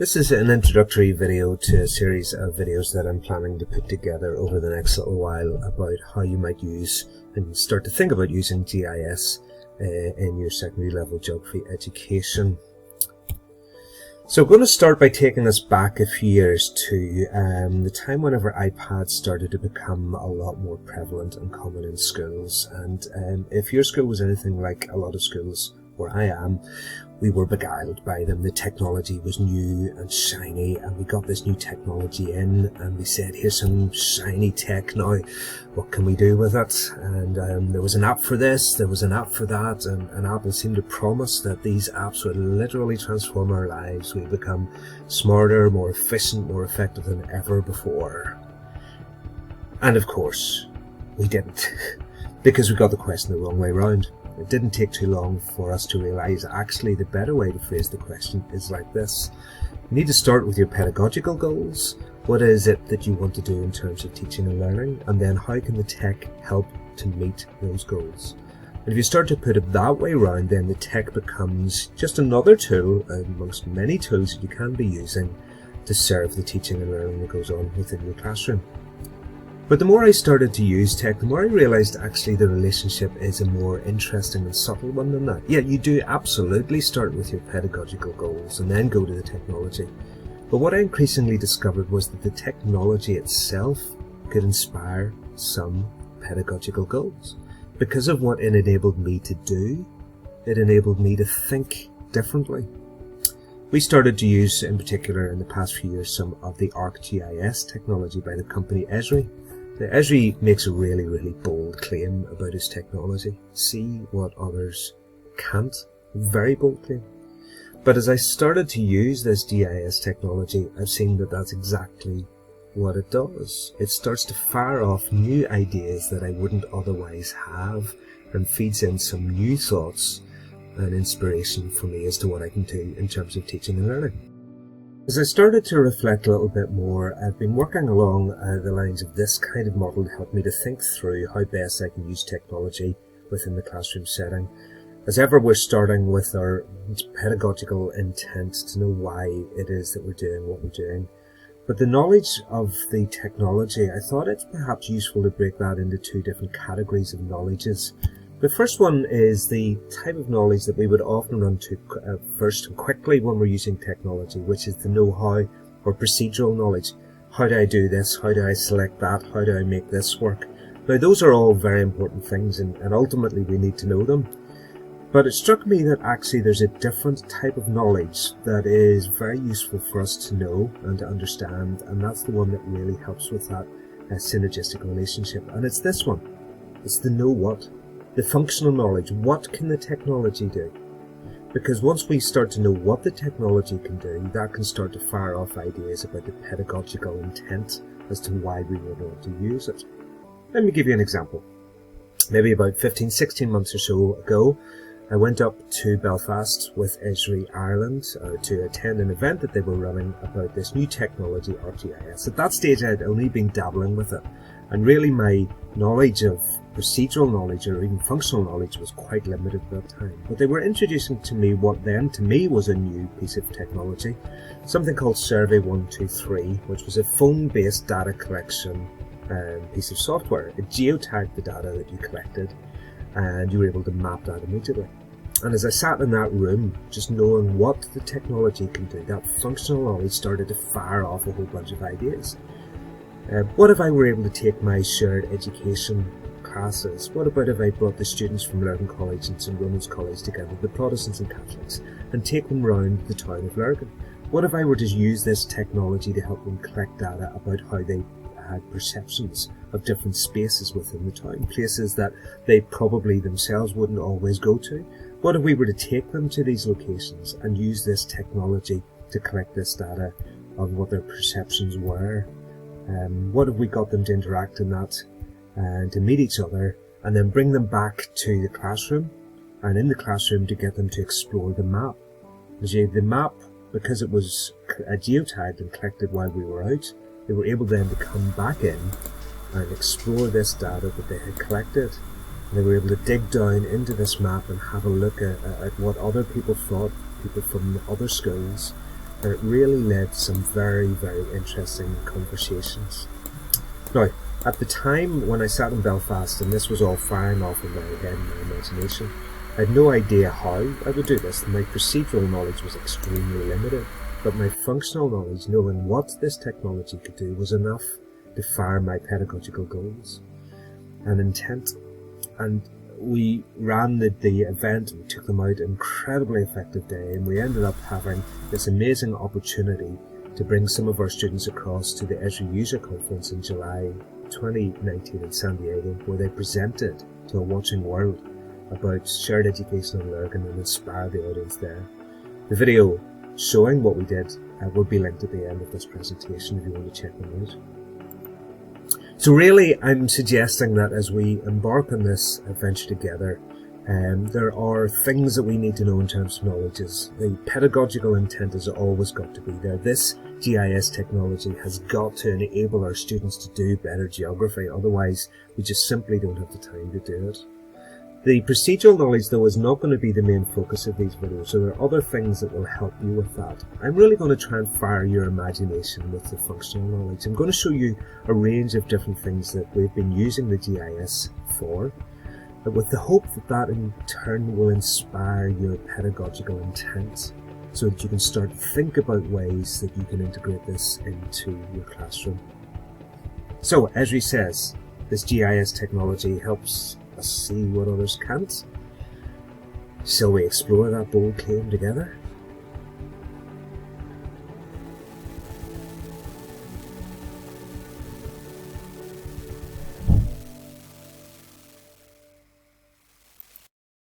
This is an introductory video to a series of videos that I'm planning to put together over the next little while about how you might use and start to think about using GIS in your secondary level geography education. So I'm going to start by taking us back a few years to the time whenever iPads started to become a lot more prevalent and common in schools. And if your school was anything like a lot of schools where I am, we were beguiled by them. The technology was new and shiny, and we got this new technology in and we said, here's some shiny tech now, what can we do with it? And there was an app for this, there was an app for that, and Apple seemed to promise that these apps would literally transform our lives. We'd become smarter, more efficient, more effective than ever before. And of course, we didn't, because we got the question the wrong way round. It didn't take too long for us to realise actually the better way to phrase the question is like this. You need to start with your pedagogical goals. What is it that you want to do in terms of teaching and learning? And then how can the tech help to meet those goals? And if you start to put it that way round, then the tech becomes just another tool amongst many tools that you can be using to serve the teaching and learning that goes on within your classroom. But the more I started to use tech, the more I realised actually the relationship is a more interesting and subtle one than that. Yeah, you do absolutely start with your pedagogical goals and then go to the technology. But what I increasingly discovered was that the technology itself could inspire some pedagogical goals. Because of what it enabled me to do, it enabled me to think differently. We started to use, in particular in the past few years, some of the ArcGIS technology by the company Esri. Esri makes a really bold claim about his technology. See what others can't. Very bold claim. But as I started to use this GIS technology, I've seen that that's exactly what it does. It starts to fire off new ideas that I wouldn't otherwise have and feeds in some new thoughts and inspiration for me as to what I can do in terms of teaching and learning. As I started to reflect a little bit more, I've been working along the lines of this kind of model to help me to think through how best I can use technology within the classroom setting. As ever, we're starting with our pedagogical intent to know why it is that we're doing what we're doing. But the knowledge of the technology, I thought it's perhaps useful to break that into two different categories of knowledges. The first one is the type of knowledge that we would often run to first and quickly when we're using technology, which is the know-how or procedural knowledge. How do I do this? How do I select that? How do I make this work? Now, those are all very important things, and ultimately we need to know them. But it struck me that actually there's a different type of knowledge that is very useful for us to know and to understand, and that's the one that really helps with that synergistic relationship. And it's this one. It's the know what. The functional knowledge. What can the technology do? Because once we start to know what the technology can do, that can start to fire off ideas about the pedagogical intent as to why we would want to use it. Let me give you an example. Maybe about 15-16 months or so ago, I went up to Belfast with Esri Ireland to attend an event that they were running about this new technology, ArcGIS. At that stage, I had only been dabbling with it, and really my knowledge of procedural knowledge or even functional knowledge was quite limited at that time. But they were introducing to me what then to me was a new piece of technology, something called Survey 123, which was a phone-based data collection piece of software. It geotagged the data that you collected, and you were able to map that immediately. And as I sat in that room, just knowing what the technology can do, that functional knowledge started to fire off a whole bunch of ideas. What if I were able to take my shared education classes? What about if I brought the students from Lurgan College and St Ronan's College together, the Protestants and Catholics, and take them round the town of Lurgan? What if I were to use this technology to help them collect data about how they had perceptions of different spaces within the town, places that they probably themselves wouldn't always go to? What if we were to take them to these locations and use this technology to collect this data of what their perceptions were? What if we got them to interact in that and to meet each other and then bring them back to the classroom, and in the classroom to get them to explore the map? The map, because it was geotagged and collected while we were out, they were able then to come back in and explore this data that they had collected. And they were able to dig down into this map and have a look at what other people thought, people from other schools, and it really led to some very, very interesting conversations. Now, at the time when I sat in Belfast and this was all firing off in my head and my imagination, I had no idea how I would do this. My procedural knowledge was extremely limited, but my functional knowledge, knowing what this technology could do, was enough to fire my pedagogical goals and intent. And we ran the event, we took them out, an incredibly effective day, and we ended up having this amazing opportunity to bring some of our students across to the Esri User Conference in July 2019 in San Diego, where they presented to a watching world about shared education and learning and inspired the audience there. The video showing what we did will be linked at the end of this presentation if you want to check them out. So really, I'm suggesting that as we embark on this adventure together, there are things that we need to know in terms of knowledges. The pedagogical intent has always got to be there. This GIS technology has got to enable our students to do better geography, otherwise we just simply don't have the time to do it. The procedural knowledge, though, is not going to be the main focus of these videos, so there are other things that will help you with that. I'm really going to try and fire your imagination with the functional knowledge. I'm going to show you a range of different things that we've been using the GIS for, with the hope that that in turn will inspire your pedagogical intent, so that you can start to think about ways that you can integrate this into your classroom. So, Esri says, this GIS technology helps us see what others can't. Shall we explore that bold claim together?